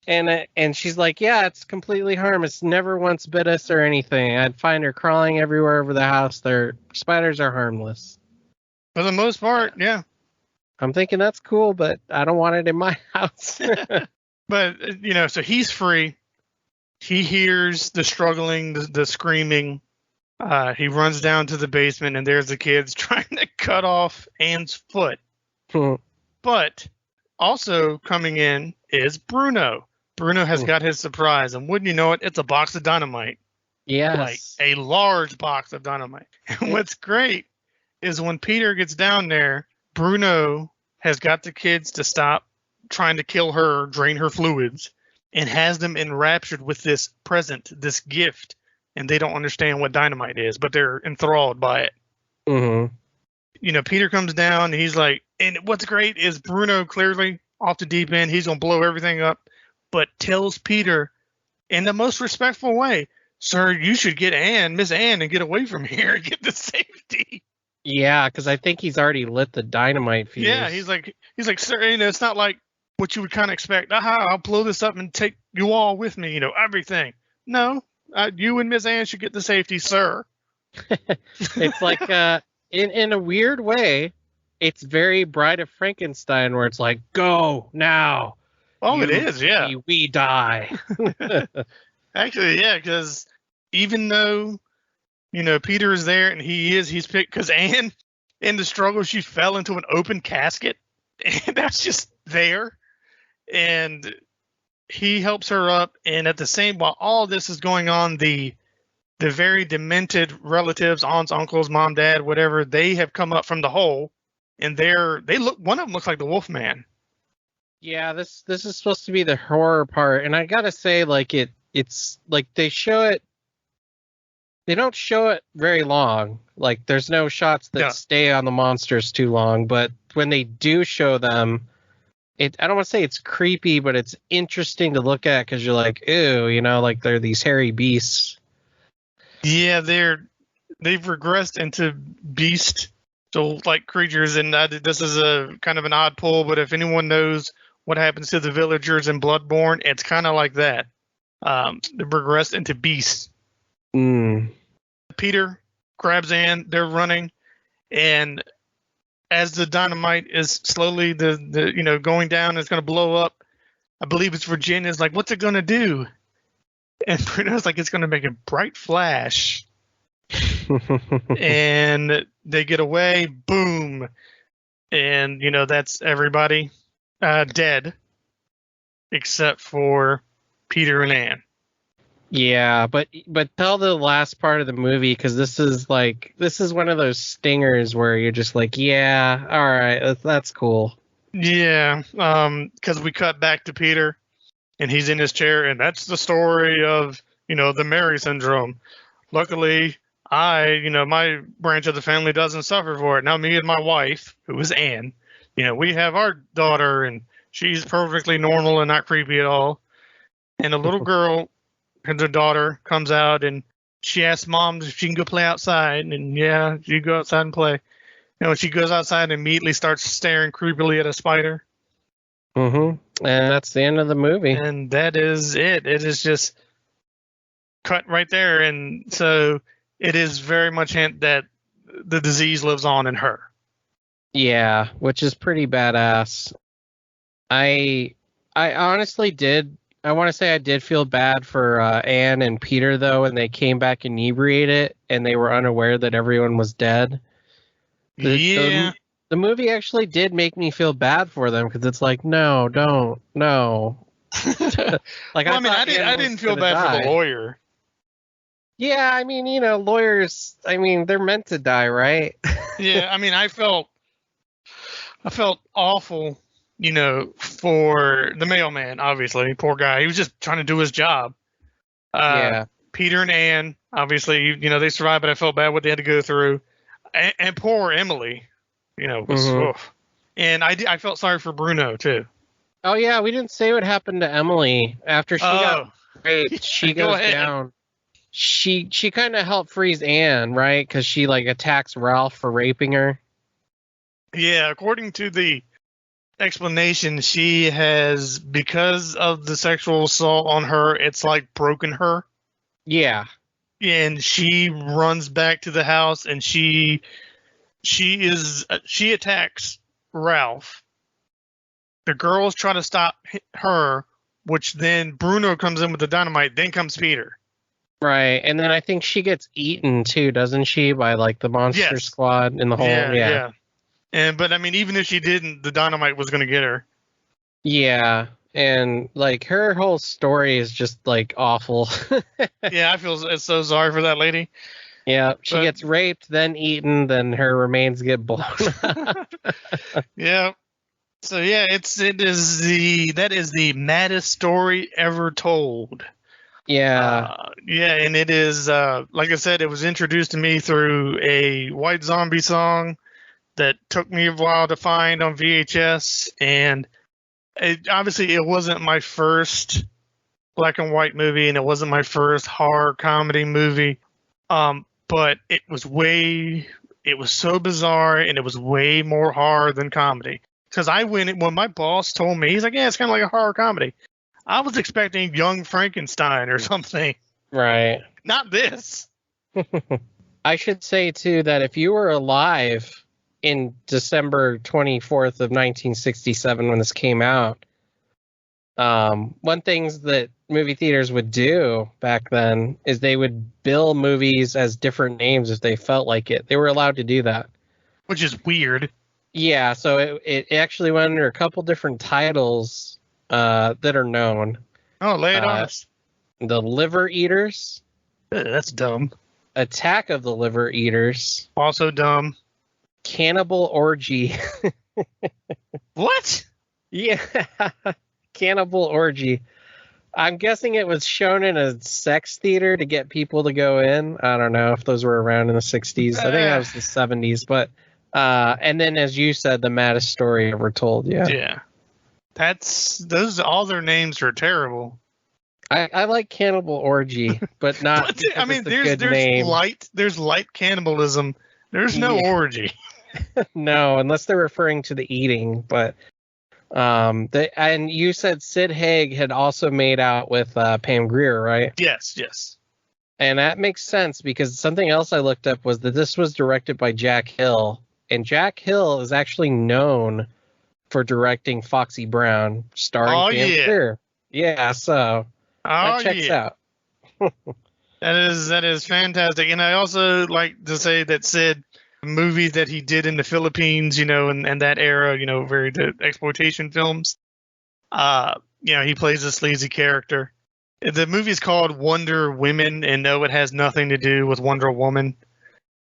And she's like, yeah, it's completely harmless. Never once bit us or anything. I'd find her crawling everywhere over the house. Spiders are harmless. For the most part, yeah. I'm thinking that's cool, but I don't want it in my house. But, so he's free. He hears the struggling, the screaming. He runs down to the basement, and there's the kids trying to cut off Anne's foot. But also coming in is Bruno. Bruno has got his surprise, and wouldn't you know it, it's a box of dynamite. Yes. Like a large box of dynamite. And what's great is when Peter gets down there, Bruno has got the kids to stop trying to kill her, drain her fluids, and has them enraptured with this present, this gift. And they don't understand what dynamite is, but they're enthralled by it. Mm-hmm. Peter comes down, and he's like, and what's great is Bruno clearly off the deep end. He's going to blow everything up, but tells Peter in the most respectful way, sir, you should get Miss Anne, and get away from here and get to safety. Yeah, because I think he's already lit the dynamite fuse. Yeah, he's like, sir, it's not like what you would kind of expect. I'll blow this up and take you all with me, everything. No, you and Miss Anne should get to safety, sir. It's like, in a weird way, it's very Bride of Frankenstein, where it's like, go now. Oh, it is, yeah. We die. Actually, yeah, because even though, Peter is there and he's picked, because Anne, in the struggle, she fell into an open casket, and that's just there. And he helps her up, and while all this is going on, the very demented relatives, aunts, uncles, mom, dad, whatever, they have come up from the hole, and one of them looks like the Wolfman. Yeah, this is supposed to be the horror part, and I gotta say, like it's like they don't show it very long. Like there's no shots that stay on the monsters too long, but when they do show them, I don't want to say it's creepy, but it's interesting to look at because you're like, ew, like they're these hairy beasts. Yeah, they've regressed into beast, so like creatures, and this is a kind of an odd pull, but if anyone knows what happens to the villagers in Bloodborne, it's kind of like that. They've regressed into beasts. Peter grabs Anne, they're running, and as the dynamite is slowly going down, it's going to blow up. I believe it's Virginia's like, what's it going to do? And Bruno's like, it's going to make a bright flash. And they get away, boom. And, that's everybody dead except for Peter and Anne. Yeah, but tell the last part of the movie, because this is one of those stingers where you're just like, yeah, all right, that's cool. Yeah, because we cut back to Peter, and he's in his chair, and that's the story of the Merrye Syndrome. Luckily, my branch of the family doesn't suffer for it. Now, me and my wife, who is Anne, we have our daughter, and she's perfectly normal and not creepy at all. And a little girl, and her daughter, comes out, and she asks Mom if she can go play outside. And yeah, she go outside and play. She goes outside and immediately starts staring creepily at a spider. And that's the end of the movie. And that is it. It is just cut right there. And so it is very much hint that the disease lives on in her. Yeah, which is pretty badass. I honestly did. I want to say I did feel bad for Anne and Peter, though, when they came back inebriated and they were unaware that everyone was dead. Yeah. The movie actually did make me feel bad for them because it's like, no, don't, no. Like, Well, I mean, thought Anne I was didn't feel gonna bad for die. the lawyer. Yeah, I mean, lawyers, I mean, they're meant to die, right? Yeah, I mean, I felt awful, for the mailman. Obviously, poor guy. He was just trying to do his job. Yeah. Peter and Anne, obviously, they survived, but I felt bad what they had to go through. And poor Emily, was. Mhm. Oof. And I felt sorry for Bruno too. Oh yeah, we didn't say what happened to Emily after she got Oh, raped. She go goes ahead. down. She kind of helped freeze Anne, right? Because she like attacks Ralph for raping her. Yeah, according to the explanation, she has, because of the sexual assault on her, it's like broken her. Yeah. And she runs back to the house and she attacks Ralph. The girls try to stop her, which then Bruno comes in with the dynamite. Then comes Peter. Right, and then I think she gets eaten too, doesn't she, by like the monster Yes. squad in the hole? Yeah. But I mean, even if she didn't, the dynamite was going to get her. Yeah, and like her whole story is just like awful. Yeah, I feel so sorry for that lady. Yeah, she gets raped, then eaten, then her remains get blown up. Yeah. So yeah, that is the maddest story ever told. Yeah. And it is like I said, it was introduced to me through a White Zombie song that took me a while to find on VHS, and obviously it wasn't my first black and white movie, and it wasn't my first horror comedy movie. But it was so bizarre, and it was way more horror than comedy. Because when my boss told me, he's like, yeah, it's kind of like a horror comedy. I was expecting Young Frankenstein or something. Right. Not this. I should say too that if you were alive in December 24th of 1967 when this came out, one things that movie theaters would do back then is they would bill movies as different names if they felt like it. They were allowed to do that. Which is weird. Yeah, so it actually went under a couple different titles that are known. Oh, lay it on us. The Liver Eaters. That's dumb. Attack of the Liver Eaters. Also dumb. Cannibal Orgy. What? Yeah. Cannibal Orgy. I'm guessing it was shown in a sex theater to get people to go in. I don't know if those were around in the 60s. I think that was the 70s. But and then, as you said, the maddest story ever told. Yeah. Yeah. All their names are terrible. I like Cannibal Orgy, but not. But, I mean, there's light cannibalism. There's no orgy. No, unless they're referring to the eating. But and you said Sid Haig had also made out with Pam Grier, right? Yes. And that makes sense because something else I looked up was that this was directed by Jack Hill, and Jack Hill is actually known for directing Foxy Brown, starring Pam Grier. Yeah, so that checks out. That is fantastic. And I also like to say that Sid, movies that he did in the Philippines, and that era, very the exploitation films. He plays a sleazy character. The movie's called Wonder Women, and no, it has nothing to do with Wonder Woman.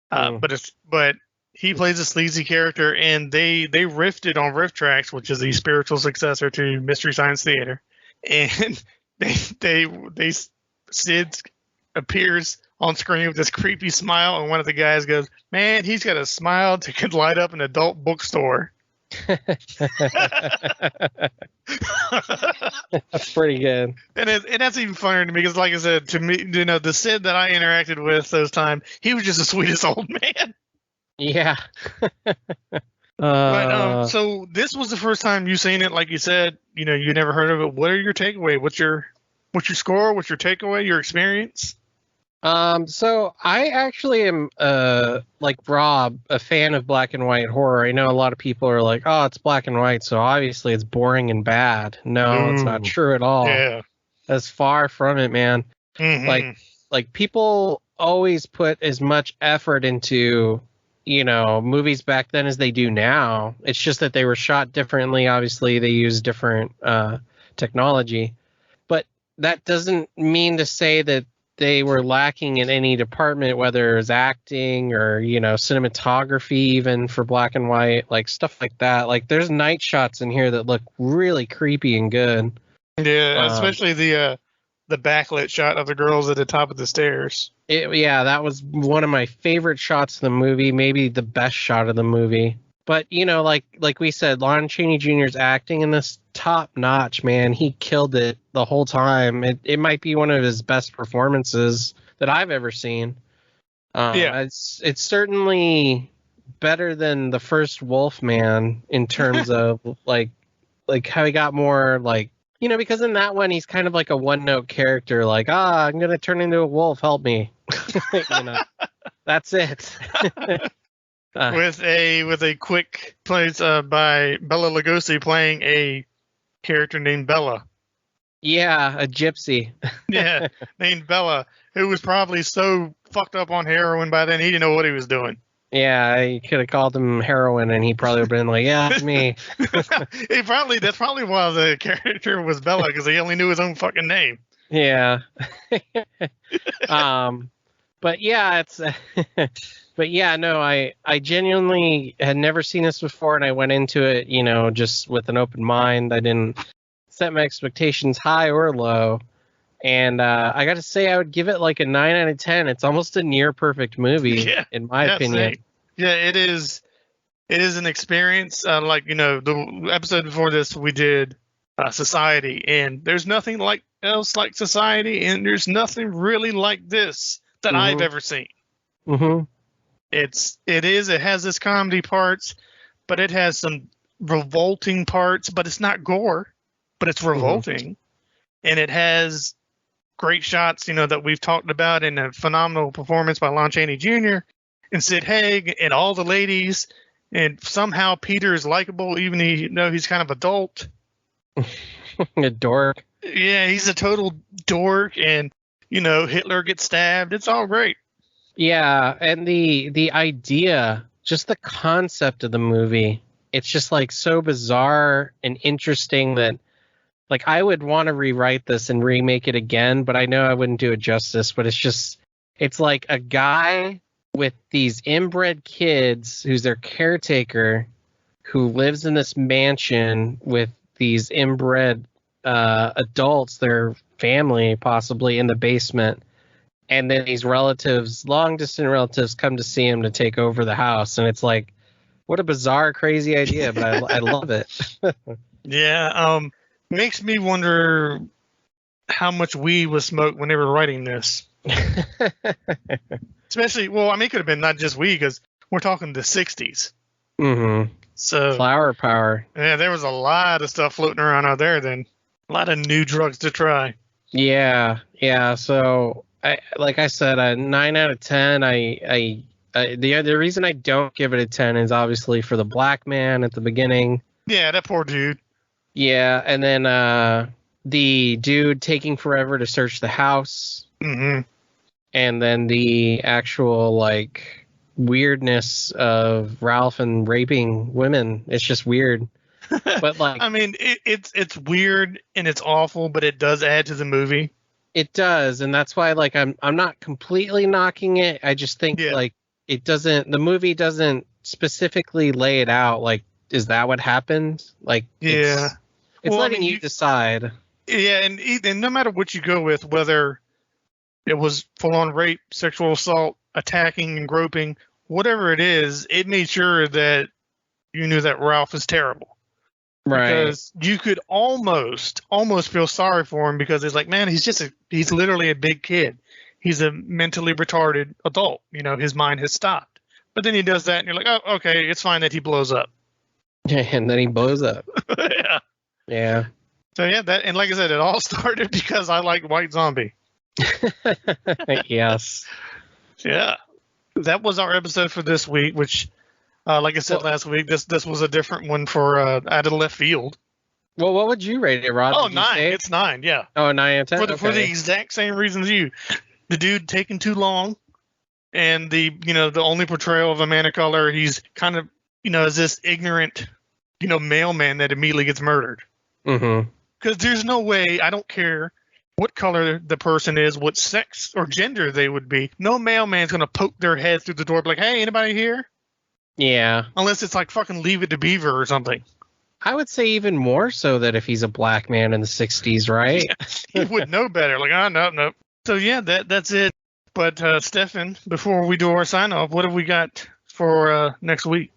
But he plays a sleazy character, and they riffed it on Riff Tracks, which is the spiritual successor to Mystery Science Theater. And Sid appears on screen with this creepy smile, and one of the guys goes, "Man, he's got a smile that could light up an adult bookstore." That's pretty good. And that's even funnier to me because, like I said, to me, the Sid that I interacted with those times, he was just the sweetest old man. Yeah. But so this was the first time you seen it, like you said. You never heard of it. What are your takeaway? What's your score? What's your takeaway? Your experience? So I actually am, like Rob, a fan of black and white horror. I know a lot of people are like, oh, it's black and white, so obviously it's boring and bad. No, it's not true at all. Yeah. That's far from it, man. Mm-hmm. Like people always put as much effort into, movies back then as they do now. It's just that they were shot differently. Obviously, they used different technology. But that doesn't mean to say that they were lacking in any department, whether it was acting or, cinematography, even for black and white, like stuff like that. Like there's night shots in here that look really creepy and good. Yeah, especially the backlit shot of the girls at the top of the stairs. That was one of my favorite shots of the movie, maybe the best shot of the movie. But, like we said, Lon Chaney Jr.'s acting in this top notch, man. He killed it the whole time. It might be one of his best performances that I've ever seen. It's certainly better than the first Wolfman in terms of like how he got more like, because in that one he's kind of like a one note character, like, I'm gonna turn into a wolf, help me. That's it. With a quick place by Bela Lugosi playing a character named Bella. Yeah, a gypsy. Yeah, named Bella, who was probably so fucked up on heroin by then he didn't know what he was doing. Yeah, you could have called him heroin, and he probably would have been like, "Yeah, it's me." That's probably why the character was Bella, because he only knew his own fucking name. Yeah. But yeah, no, I genuinely had never seen this before, and I went into it, just with an open mind. I didn't set my expectations high or low, and I got to say, I would give it like a 9 out of 10. It's almost a near perfect movie, in my opinion. Same. Yeah, it is. It is an experience. The episode before this, we did Society, and there's nothing else like Society, and there's nothing really like this that I've ever seen. Mm-hmm. It has its comedy parts, but it has some revolting parts, but it's not gore, but it's revolting. And it has great shots, that we've talked about, and a phenomenal performance by Lon Chaney Jr. and Sid Haig and all the ladies. And somehow Peter is likable, even though he's kind of adult. A dork. Yeah, he's a total dork, and Hitler gets stabbed. It's all great. Yeah, and the idea, just the concept of the movie, it's just like so bizarre and interesting that like I would want to rewrite this and remake it again, but I know I wouldn't do it justice. But it's like a guy with these inbred kids who's their caretaker, who lives in this mansion with these inbred adults, their family possibly, in the basement. And then these relatives, long distant relatives, come to see him to take over the house. And it's like, what a bizarre, crazy idea, but I love it. Yeah. Makes me wonder how much weed was smoked when they were writing this. Especially, it could have been not just weed, because we're talking the 60s. Mm-hmm. So flower power. Yeah, there was a lot of stuff floating around out there then. A lot of new drugs to try. Yeah. So, like I said, a 9 out of 10. The reason I don't give it a 10 is obviously for the black man at the beginning. Yeah, that poor dude. Yeah, and then the dude taking forever to search the house. Mm-hmm. And then the actual like weirdness of Ralph and raping women. It's just weird. But like, it's weird and it's awful, but it does add to the movie. It does, and that's why like I'm not completely knocking it. I just think like the movie doesn't specifically lay it out like, is that what happened? Like, it's letting you decide. Yeah, and no matter what you go with, whether it was full-on rape, sexual assault, attacking and groping, whatever it is, it made sure that you knew that Ralph is terrible. Right. Because you could almost feel sorry for him, because it's like, man, he's literally a big kid. He's a mentally retarded adult. His mind has stopped. But then he does that, and you're like, oh, okay, it's fine that he blows up. And then he blows up. Yeah. Yeah. So yeah, and like I said, it all started because I like White Zombie. Yes. Yeah. That was our episode for this week, which, like I said last week, this was a different one for out of left field. Well, what would you rate it, Rod? Oh, 9. It's 9, yeah. Oh, 9 out of 10? For the exact same reasons you. The dude taking too long. And the only portrayal of a man of color, he's kind of, is this ignorant, mailman that immediately gets murdered. Mm-hmm. Because there's no way, I don't care what color the person is, what sex or gender they would be. No mailman's going to poke their head through the door, be like, hey, anybody here? Yeah. Unless it's like fucking Leave It to Beaver or something. I would say even more so that if he's a black man in the 60s, right? Yeah, he would know better. Like, no. So, yeah, that's it. But, Stefan, before we do our sign-off, what have we got for next week?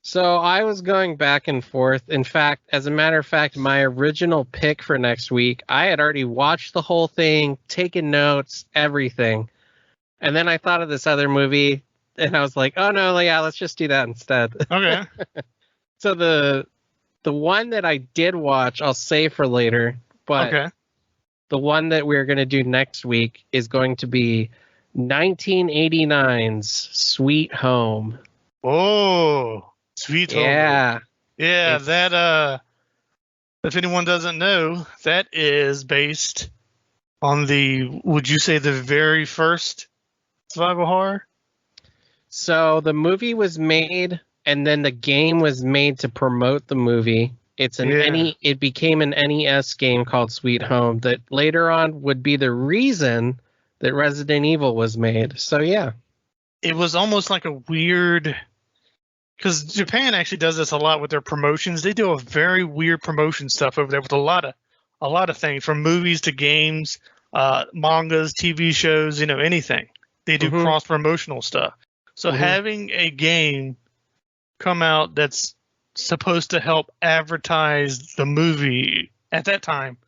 So I was going back and forth. In fact, as a matter of fact, my original pick for next week, I had already watched the whole thing, taken notes, everything. And then I thought of this other movie, and I was like, oh, no, yeah, let's just do that instead. Okay. So the one that I did watch, I'll save for later. But okay. The one that we're going to do next week is going to be 1989's Sweet Home. Oh, Sweet Home. Yeah. Yeah, that, if anyone doesn't know, that is based on would you say the very first survival horror? So the movie was made, and then the game was made to promote the movie. It became an NES game called Sweet Home that later on would be the reason that Resident Evil was made. So yeah. It was almost like a weird, because Japan actually does this a lot with their promotions. They do a very weird promotion stuff over there with a lot of things, from movies to games, mangas, TV shows, anything. They do cross promotional stuff. So having a game come out that's supposed to help advertise the movie at that time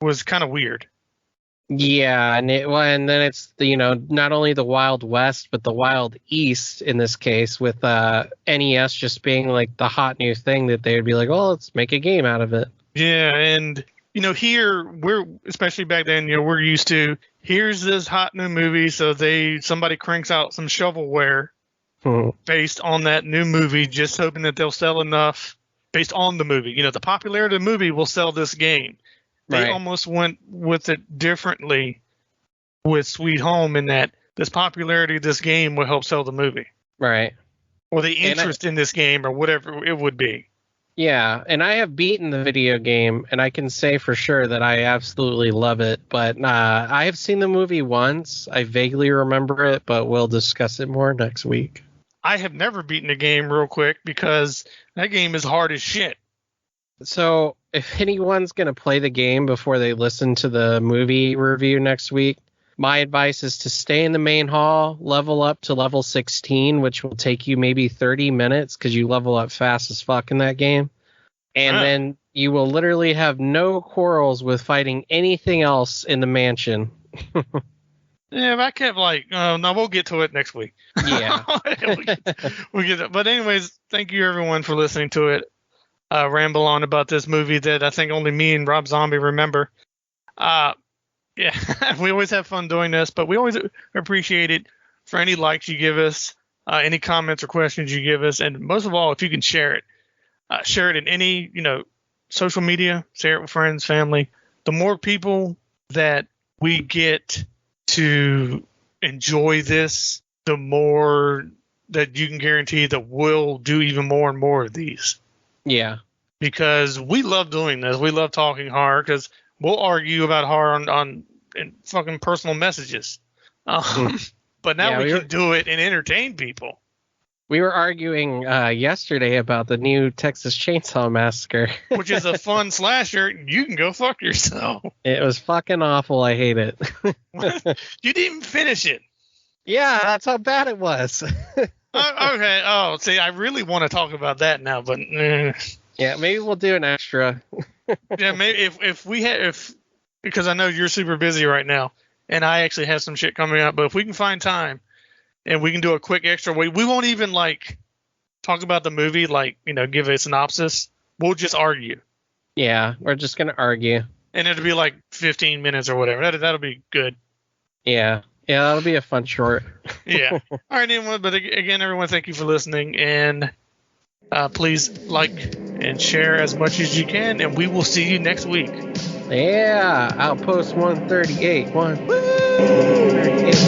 was kind of weird. Yeah, and then it's not only the Wild West but the Wild East in this case, with NES just being like the hot new thing that they would be like, oh, let's make a game out of it. Yeah, and here we're, especially back then, we're used to, here's this hot new movie, so somebody cranks out some shovelware based on that new movie, just hoping that they'll sell enough based on the movie. The popularity of the movie will sell this game. They almost went with it differently with Sweet Home, in that this popularity of this game will help sell the movie. Right. Or the interest in this game, or whatever it would be. Yeah, and I have beaten the video game, and I can say for sure that I absolutely love it. But I have seen the movie once. I vaguely remember it, but we'll discuss it more next week. I have never beaten a game real quick, because that game is hard as shit. So if anyone's going to play the game before they listen to the movie review next week, my advice is to stay in the main hall, level up to level 16, which will take you maybe 30 minutes because you level up fast as fuck in that game. And then you will literally have no quarrels with fighting anything else in the mansion. Yeah, I kept no, we'll get to it next week. Yeah. we'll get it. But anyways, thank you everyone for listening to it. Ramble on about this movie that I think only me and Rob Zombie remember. Yeah, we always have fun doing this, but we always appreciate it for any likes you give us, any comments or questions you give us, and most of all, if you can share it. Share it in any, social media, share it with friends, family. The more people that we get to enjoy this, the more that you can guarantee that we'll do even more and more of these. Yeah. Because we love doing this. We love talking horror, because we'll argue about horror on fucking personal messages. But now we can do it and entertain people. We were arguing yesterday about the new Texas Chainsaw Massacre. Which is a fun slasher. You can go fuck yourself. It was fucking awful. I hate it. You didn't even finish it. Yeah, that's how bad it was. Okay. Oh, see, I really want to talk about that now, but yeah, maybe we'll do an extra. Yeah, maybe if because I know you're super busy right now, and I actually have some shit coming up. But if we can find time, and we can do a quick extra, we won't even talk about the movie, give a synopsis. We'll just argue. Yeah, we're just gonna argue, and it'll be 15 minutes or whatever. That'll be good. Yeah. Yeah, that'll be a fun short. Yeah. All right, anyone. But again, everyone, thank you for listening. And please like and share as much as you can. And we will see you next week. Yeah. Outpost 138. 138.